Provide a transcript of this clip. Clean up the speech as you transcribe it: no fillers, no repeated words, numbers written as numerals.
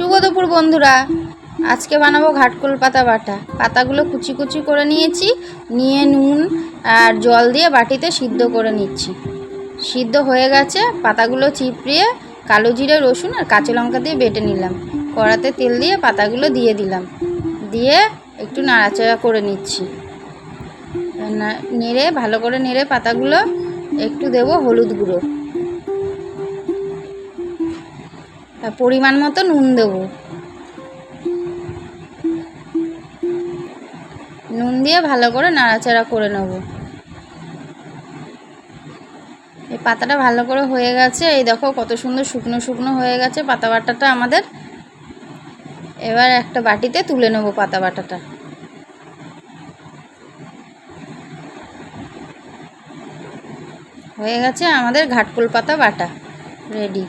শুভ দুপুর বন্ধুরা, আজকে বানাবো ঘাটকোল পাতা বাটা। পাতাগুলো কুচি কুচি করে নিয়েছি, নিয়ে নুন আর জল দিয়ে বাটিতে সিদ্ধ করে নিচ্ছি। সিদ্ধ হয়ে গেছে, পাতাগুলো চিপড়িয়ে কালো জিরে, রসুন আর কাঁচা লঙ্কা দিয়ে বেটে নিলাম। কড়াতে তেল দিয়ে পাতাগুলো দিয়ে দিলাম, দিয়ে একটু নাড়াচাড়া করে নিচ্ছি। নেড়ে ভালো করে নেড়ে পাতাগুলো একটু দেবো হলুদ গুঁড়ো, পরিমাণ মতো নুন দেবো। নুন দিয়ে ভালো করে নাড়াচাড়া করে নেব। এই পাতাটা ভালো করে হয়ে গেছে, এই দেখো কত সুন্দর শুকনো শুকনো হয়ে গেছে পাতা বাটাটা আমাদের। এবার একটা বাটিতে তুলে নেব পাতা বাটাটা। হয়ে গেছে আমাদের ঘাটকোল পাতা বাটা রেডি।